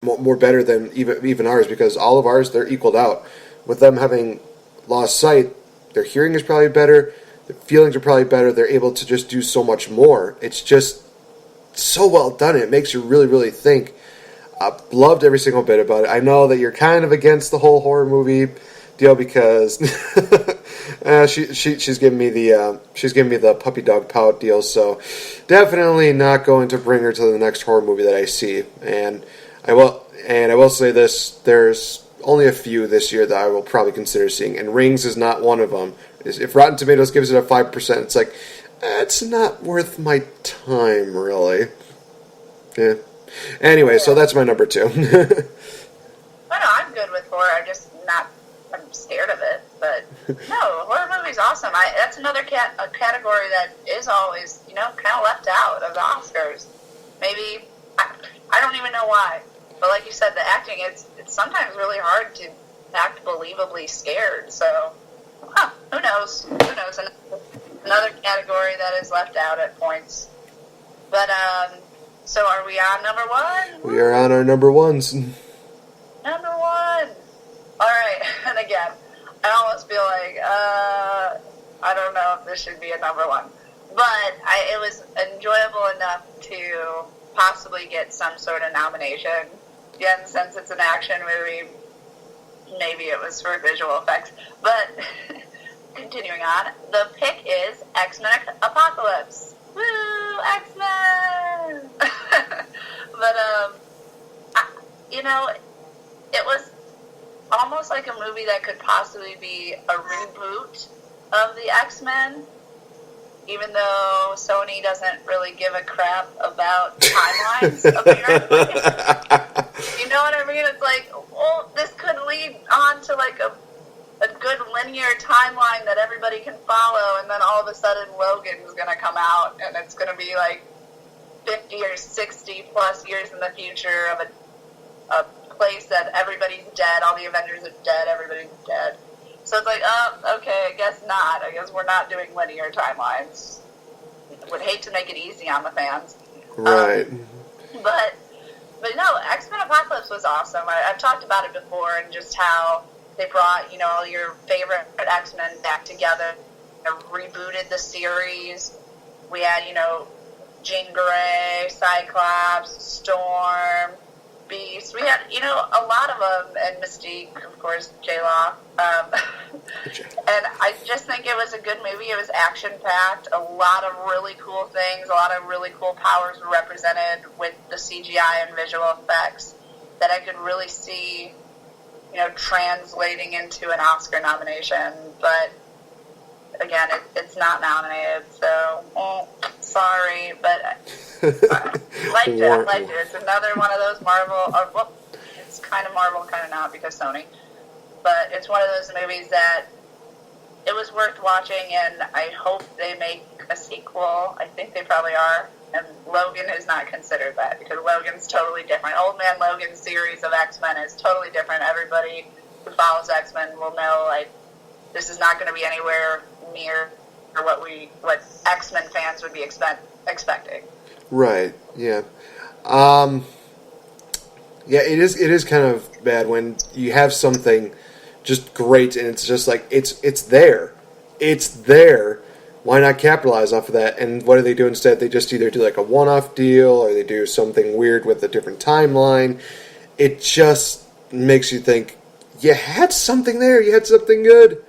more better than even ours, because all of ours, they're equaled out. With them having lost sight, their hearing is probably better, their feelings are probably better, they're able to just do so much more. It's just so well done. It makes you really, really think. I loved every single bit about it. I know that you're kind of against the whole horror movie deal because she's giving me the puppy dog pout deal. So definitely not going to bring her to the next horror movie that I see. And I will say this: there's only a few this year that I will probably consider seeing, and Rings is not one of them. If Rotten Tomatoes gives it a 5%, it's like it's not worth my time, really. Yeah. Anyway, so that's my number 2. I'm good with horror. I'm scared of it. But no, horror movie's awesome. That's another category that is always, kind of left out of the Oscars. Maybe, I don't even know why. But like you said, the acting, it's sometimes really hard to act believably scared. So, who knows? Who knows? Another category that is left out at points. But, so are we on number 1? We are on our number 1s. Number 1. All right. And again, I almost feel like, I don't know if this should be a number 1. But it was enjoyable enough to possibly get some sort of nomination. Again, since it's an action movie, maybe it was for visual effects. But continuing on, the pick is X-Men Apocalypse. Woo, X-Men! But, it was almost like a movie that could possibly be a reboot of the X-Men, even though Sony doesn't really give a crap about timelines, apparently. You know what I mean? It's like, well, this could lead on to, like, a good linear timeline that everybody can follow, and then all of a sudden Logan's going to come out, and it's going to be, like, 50 or 60 plus years in the future of a place that everybody's dead, all the Avengers are dead, everybody's dead. So it's like, okay, I guess not. I guess we're not doing linear timelines. Would hate to make it easy on the fans. Right. But no, X-Men Apocalypse was awesome. I've talked about it before, and just how they brought, all your favorite X-Men back together, rebooted the series. We had, Jean Grey, Cyclops, Storm, Beast. We had, a lot of them, and Mystique, of course, J-Law. And I just think it was a good movie. It was action-packed, a lot of really cool things, a lot of really cool powers were represented with the CGI and visual effects that I could really see, translating into an Oscar nomination. But again, it's not nominated, so sorry, but I liked it. It's another one of those Marvel, it's kind of Marvel, kind of not, because Sony, but it's one of those movies that it was worth watching, and I hope they make a sequel. I think they probably are, and Logan is not considered that, because Logan's totally different. Old Man Logan's series of X-Men is totally different. Everybody who follows X-Men will know, like, this is not going to be anywhere near what X-Men fans would be expecting. Right. Yeah. Yeah. It is kind of bad when you have something just great and it's just like it's there. Why not capitalize off of that? And what do they do instead? They just either do like a one-off deal or they do something weird with a different timeline. It just makes you think, you had something there. You had something good.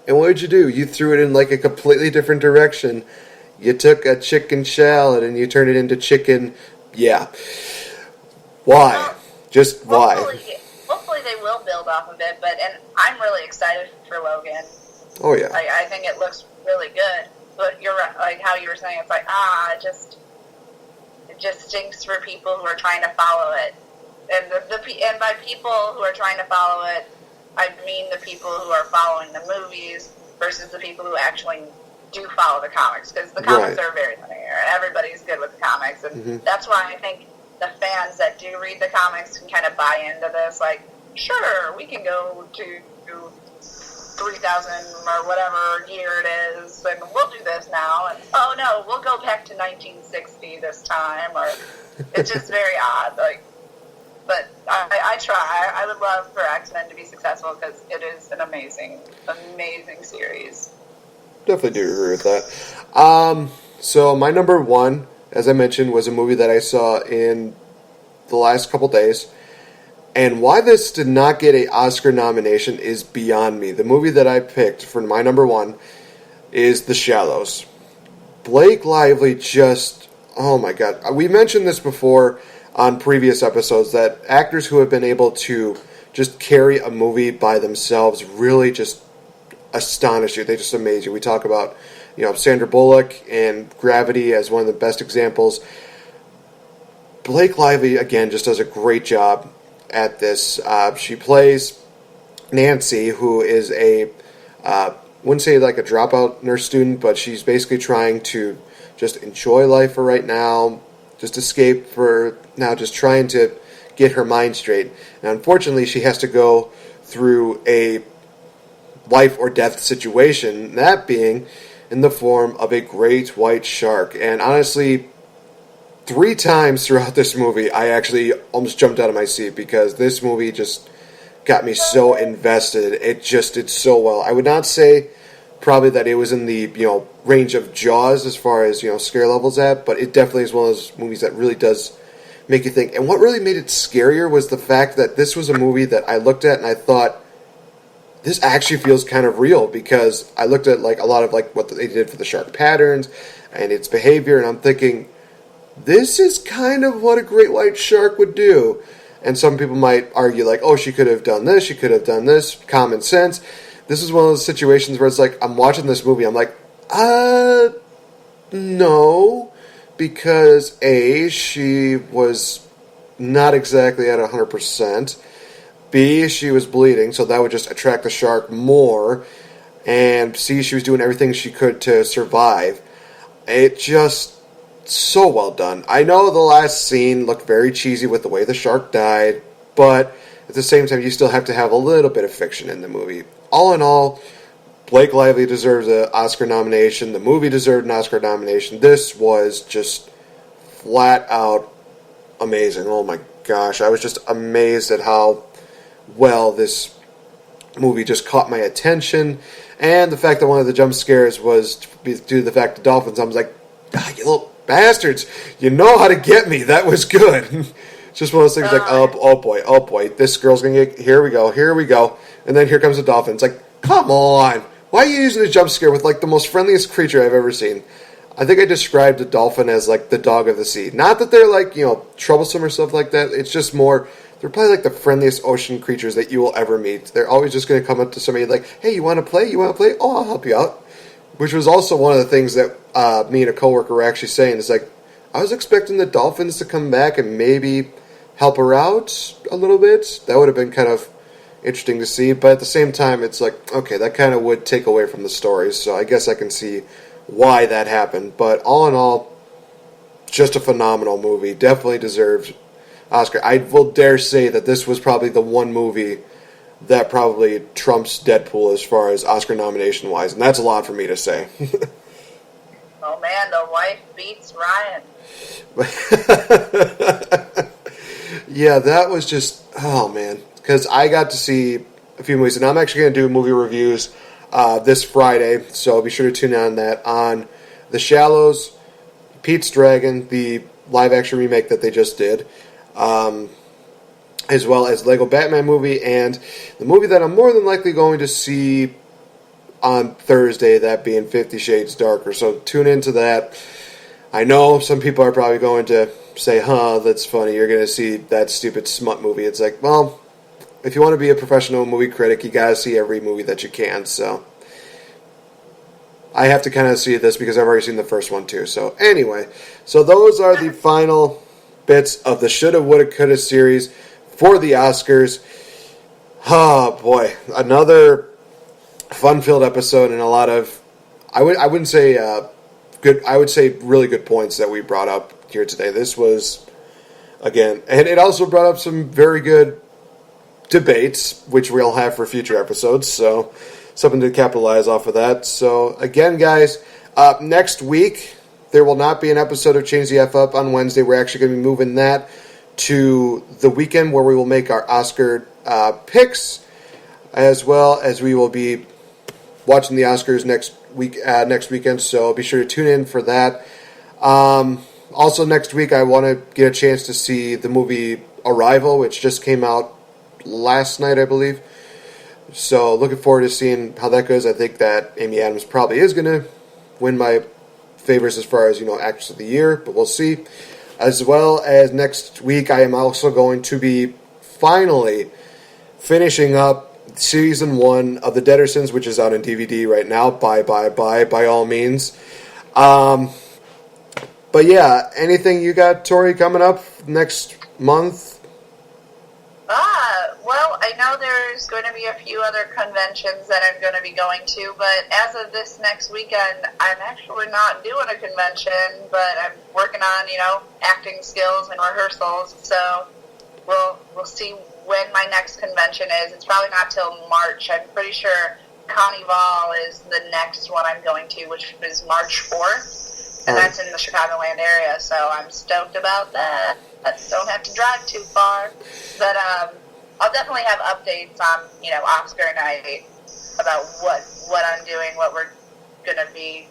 And what did you do? You threw it in like a completely different direction. You took a chicken shallot and you turned it into chicken. Yeah. Why? Well, just why? Hopefully they will build off of it, and I'm really excited for Logan. Oh, yeah. I think it looks really good. But you're right, like how you were saying, it's like, it just stinks for people who are trying to follow it. And and by people who are trying to follow it, I mean the people who are following the movies versus the people who actually do follow the comics, because the comics are very linear, and everybody's good with the comics, and that's why I think the fans that do read the comics can kind of buy into this, like, sure, we can go to 3000 or whatever year it is, and we'll do this now, and oh no, we'll go back to 1960 this time, or it's just very odd, like, but I try. I would love for X-Men to be successful because it is an amazing, amazing series. Definitely do agree with that. So my number one, as I mentioned, was a movie that I saw in the last couple days. And why this did not get an Oscar nomination is beyond me. The movie that I picked for my number one is The Shallows. Blake Lively just, oh my God. We mentioned this before on previous episodes, that actors who have been able to just carry a movie by themselves really just astonish you. They just amaze you. We talk about, Sandra Bullock and Gravity as one of the best examples. Blake Lively, again, just does a great job at this. She plays Nancy, who is wouldn't say like a dropout nurse student, but she's basically trying to just enjoy life for right now, just escape for now, just trying to get her mind straight. And unfortunately, she has to go through a life or death situation, that being in the form of a great white shark. And honestly, 3 times throughout this movie, I actually almost jumped out of my seat because this movie just got me so invested. It just did so well. I would not say probably that it was in the range of Jaws as far as scare levels at, but it definitely is one of those movies that really does make you think. And what really made it scarier was the fact that this was a movie that I looked at and I thought, this actually feels kind of real, because I looked at like a lot of like what they did for the shark patterns and its behavior, and I'm thinking, this is kind of what a great white shark would do. And some people might argue like, oh, she could have done this, she could have done this, common sense. This is one of those situations where it's like, I'm watching this movie, I'm like, no, because A, she was not exactly at 100%. B, she was bleeding, so that would just attract the shark more. And C, she was doing everything she could to survive. It just, so well done. I know the last scene looked very cheesy with the way the shark died, but at the same time, you still have to have a little bit of fiction in the movie. All in all, Blake Lively deserves an Oscar nomination. The movie deserved an Oscar nomination. This was just flat out amazing. Oh my gosh, I was just amazed at how well this movie just caught my attention. And the fact that one of the jump scares was due to the fact of dolphins, I was like, ah, you little bastards, you know how to get me. That was good. Just one of those things like, oh boy, this girl's going to get, here we go. And then here comes the dolphin. It's like, come on. Why are you using a jump scare with like the most friendliest creature I've ever seen? I think I described the dolphin as like the dog of the sea. Not that they're like, troublesome or stuff like that. It's just more, they're probably like the friendliest ocean creatures that you will ever meet. They're always just going to come up to somebody like, hey, you want to play? Oh, I'll help you out. Which was also one of the things that me and a coworker were actually saying. It's like, I was expecting the dolphins to come back and maybe help her out a little bit. That would have been kind of interesting to see. But at the same time, it's like, okay, that kind of would take away from the story. So I guess I can see why that happened. But all in all, just a phenomenal movie. Definitely deserves Oscar. I will dare say that this was probably the one movie that probably trumps Deadpool as far as Oscar nomination wise, and that's a lot for me to say. Oh man, the wife beats Ryan. Yeah, that was just, oh man, because I got to see a few movies, and I'm actually going to do movie reviews this Friday, so be sure to tune in on that, on The Shallows, Pete's Dragon, the live action remake that they just did, as well as Lego Batman movie, and the movie that I'm more than likely going to see on Thursday, that being 50 Shades Darker. So tune into that. I know some people are probably going to say, that's funny, you're going to see that stupid smut movie. It's like, well, if you want to be a professional movie critic, you got to see every movie that you can. So I have to kind of see this because I've already seen the first one too. So anyway, so those are the final bits of the Shoulda, Woulda, Coulda series for the Oscars. Oh boy, another fun-filled episode and a lot of, I wouldn't say good. I would say really good points that we brought up here today. This was, again, and it also brought up some very good debates, which we'll have for future episodes. So something to capitalize off of that. So again, guys, next week there will not be an episode of Change the F Up on Wednesday. We're actually going to be moving that to the weekend where we will make our Oscar picks, as well as we will be watching the Oscars next weekend. So be sure to tune in for that. Also, next week I want to get a chance to see the movie Arrival, which just came out last night, I believe. So looking forward to seeing how that goes. I think that Amy Adams probably is going to win my favorites as far as, actress of the year, but we'll see. As well as next week, I am also going to be finally finishing up Season 1 of The Deadersons, which is out on DVD right now. By all means. But yeah, anything you got, Tori, coming up next month? Well, I know there's going to be a few other conventions that I'm going to be going to, but as of this next weekend, I'm actually not doing a convention, but I'm working on, acting skills and rehearsals, so we'll see when my next convention is. It's probably not till March. I'm pretty sure Carnival is the next one I'm going to, which is March 4th, and that's in the Chicagoland area, so I'm stoked about that. I don't have to drive too far, but I'll definitely have updates on, Oscar night about what I'm doing, what we're going to be,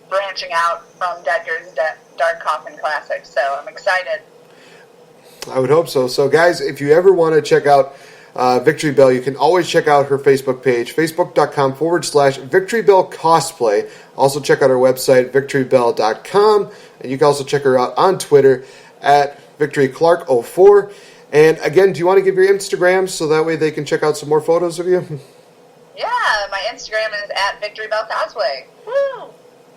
branching out from Deckard's Dark Coffin Classic. So I'm excited. I would hope so. So, guys, if you ever want to check out VicTori Belle, you can always check out her Facebook page, facebook.com/VicTori Belle Cosplay. Also, check out her website, VicToriBelle.com. And you can also check her out on Twitter at VicToriClark04. And again, do you want to give your Instagram so that way they can check out some more photos of you? Yeah, my Instagram is at VicTori Belle Cosplay. Woo!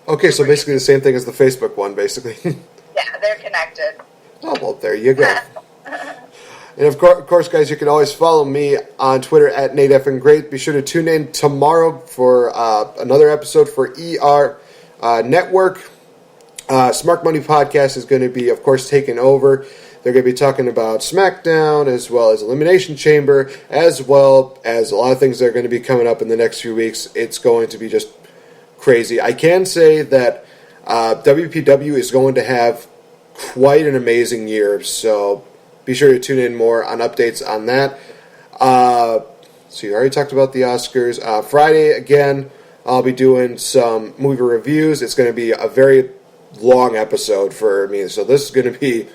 Okay, so basically the same thing as the Facebook one, basically. Yeah, they're connected. Oh, well, there you go. And of course, guys, you can always follow me on Twitter at NateFNGreat. Be sure to tune in tomorrow for another episode for ER Network. Smart Money Podcast is going to be, of course, taking over. They're going to be talking about SmackDown as well as Elimination Chamber, as well as a lot of things that are going to be coming up in the next few weeks. It's going to be just crazy. I can say that WPW is going to have quite an amazing year, so be sure to tune in more on updates on that. So you already talked about the Oscars. Friday, again, I'll be doing some movie reviews. It's going to be a very long episode for me, so this is going to be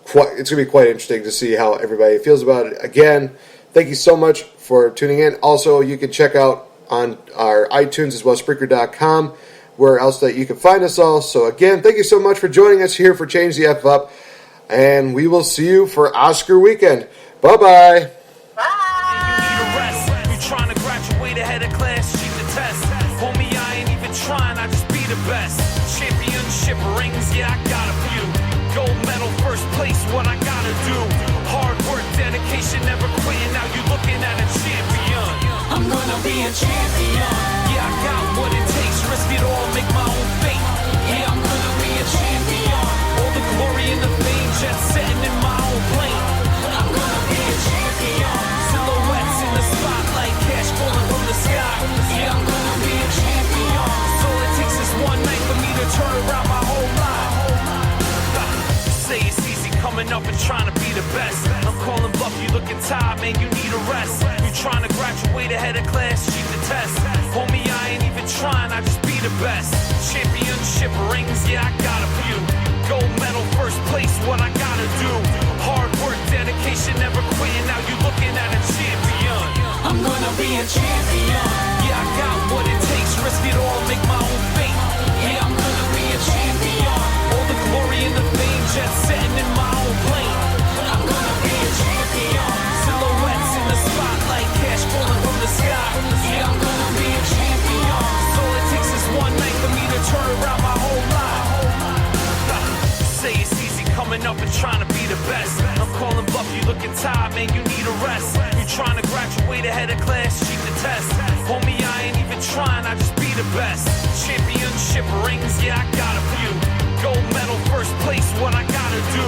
quite interesting to see how everybody feels about it. Again, thank you so much for tuning in. Also, you can check out on our iTunes as well as Spreaker.com, where else that you can find us all. So again, thank you so much for joining us here for Change the F Up, and we will see you for Oscar weekend. Bye-bye. Bye. You trying to graduate ahead of class, cheat the test. Homie, I ain't even trying, I just be the best. Championship rings, yeah, I got a few. Gold medal, first place, what I gotta do. Hard work, dedication, never quitting. Now you looking at a champion. I'm gonna be a champion. Yeah, I got what it takes, risk it all, make my own fate. Yeah, I'm gonna be a champion. All the glory and the fame, jet setting in my own plane. I'm gonna be a champion. Silhouettes in the spotlight, cash falling from the sky. Yeah, I'm gonna be a champion. So all it takes is one night for me to turn around my whole life. Say it's easy coming up and trying to be the best. I'm calling bluff, you looking tired, man, you need a rest. You trying to graduate ahead of class, cheat the test. Homie, I ain't even trying, I just be the best. Championship rings, yeah, I got a few. Gold medal, first place, what I gotta do. Hard work, dedication, never quitting. Now you looking at a champion. I'm gonna be a champion. Yeah, I got what it takes, risk it all, make my own fate. Yeah, I'm gonna be a champion. All the glory and the fame, jet setting in my own plane. I'm gonna be a champion. Silhouettes in the spotlight, cash falling from the sky. Yeah, I'm gonna be a champion. So all it takes is one night for me to turn around my whole life. Say it's easy coming up and trying to be the best. I'm calling bluff, you looking tired, man, you need a rest. You trying to graduate ahead of class, cheat the test. Homie, I ain't even trying, I just be the best. Championship rings, yeah, I got a few. Gold medal, first place, what I gotta do.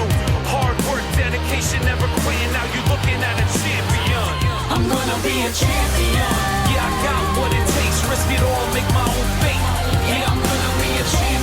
Hard work, dedication, never quitting. Now you looking at a champion. I'm gonna be a champion. Yeah, I got what it takes, risk it all, make my own fate. Yeah, I'm gonna be a champion.